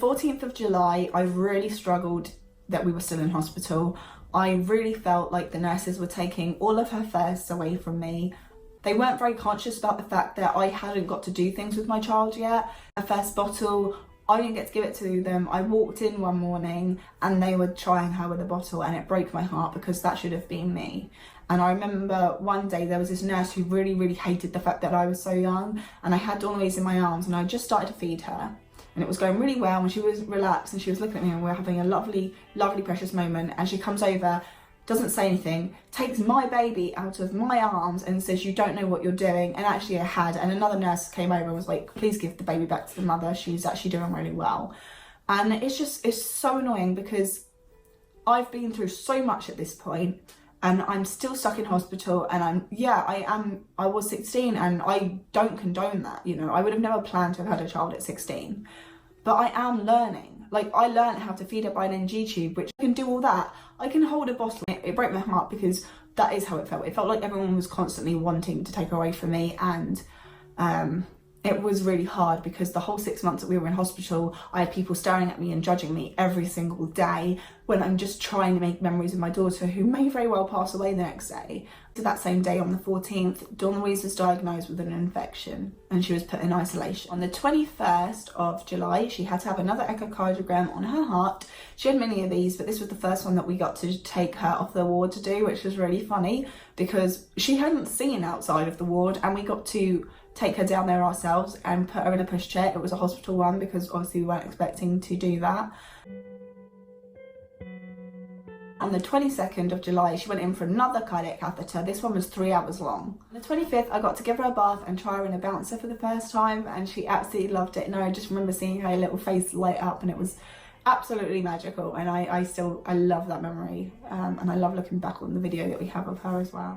14th of July, I really struggled that we were still in hospital. I really felt like the nurses were taking all of her firsts away from me. They weren't very conscious about the fact that I hadn't got to do things with my child yet. Her first bottle, I didn't get to give it to them. I walked in one morning and they were trying her with a bottle, and it broke my heart because that should have been me. And I remember one day there was this nurse who really hated the fact that I was so young, and I had Dawn Louise in my arms and I just started to feed her. And it was going really well, and she was relaxed and she was looking at me, and we were having a lovely precious moment. And she comes over, doesn't say anything, takes my baby out of my arms and says, "You don't know what you're doing." And actually I had, and another nurse came over and was like, "Please give the baby back to the mother, she's actually doing really well." And it's so annoying because I've been through so much at this point, and I'm still stuck in hospital, and I was 16, and I don't condone that, you know. I would have never planned to have had a child at 16, but I am learning. Like, I learned how to feed her by an NG tube, which I can do all that. I can hold a bottle. It broke my heart because that is how it felt. It felt like everyone was constantly wanting to take her away from me, and it was really hard because the whole 6 months that we were in hospital, I had people staring at me and judging me every single day when I'm just trying to make memories of my daughter, who may very well pass away the next day. So that same day, on the 14th, Dawn Louise was diagnosed with an infection and she was put in isolation. On the 21st of July, she had to have another echocardiogram on her heart. She had many of these, but this was the first one that we got to take her off the ward to do, which was really funny because she hadn't seen outside of the ward, and we got to take her down there ourselves and put her in a pushchair. It was a hospital one because obviously we weren't expecting to do that. On the 22nd of July, she went in for another cardiac catheter. This one was 3 hours long. On the 25th, I got to give her a bath and try her in a bouncer for the first time, and she absolutely loved it. And I just remember seeing her little face light up, and it was absolutely magical. And I love that memory, and I love looking back on the video that we have of her as well.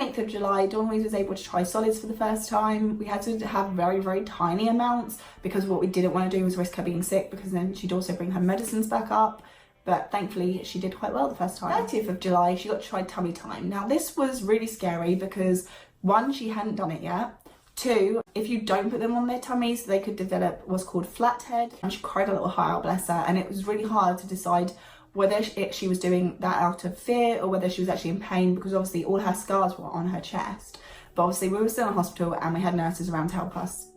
8th of July, Dawn Louise was able to try solids for the first time. We had to have very tiny amounts because what we didn't want to do was risk her being sick, because then she'd also bring her medicines back up. But thankfully she did quite well the first time. 30th of July, she got to try tummy time. Now this was really scary because 1, she hadn't done it yet. 2, if you don't put them on their tummies, they could develop what's called flathead. And she cried a little heart, bless her, and it was really hard to decide whether she was doing that out of fear or whether she was actually in pain, because obviously all her scars were on her chest. But obviously we were still in hospital and we had nurses around to help us.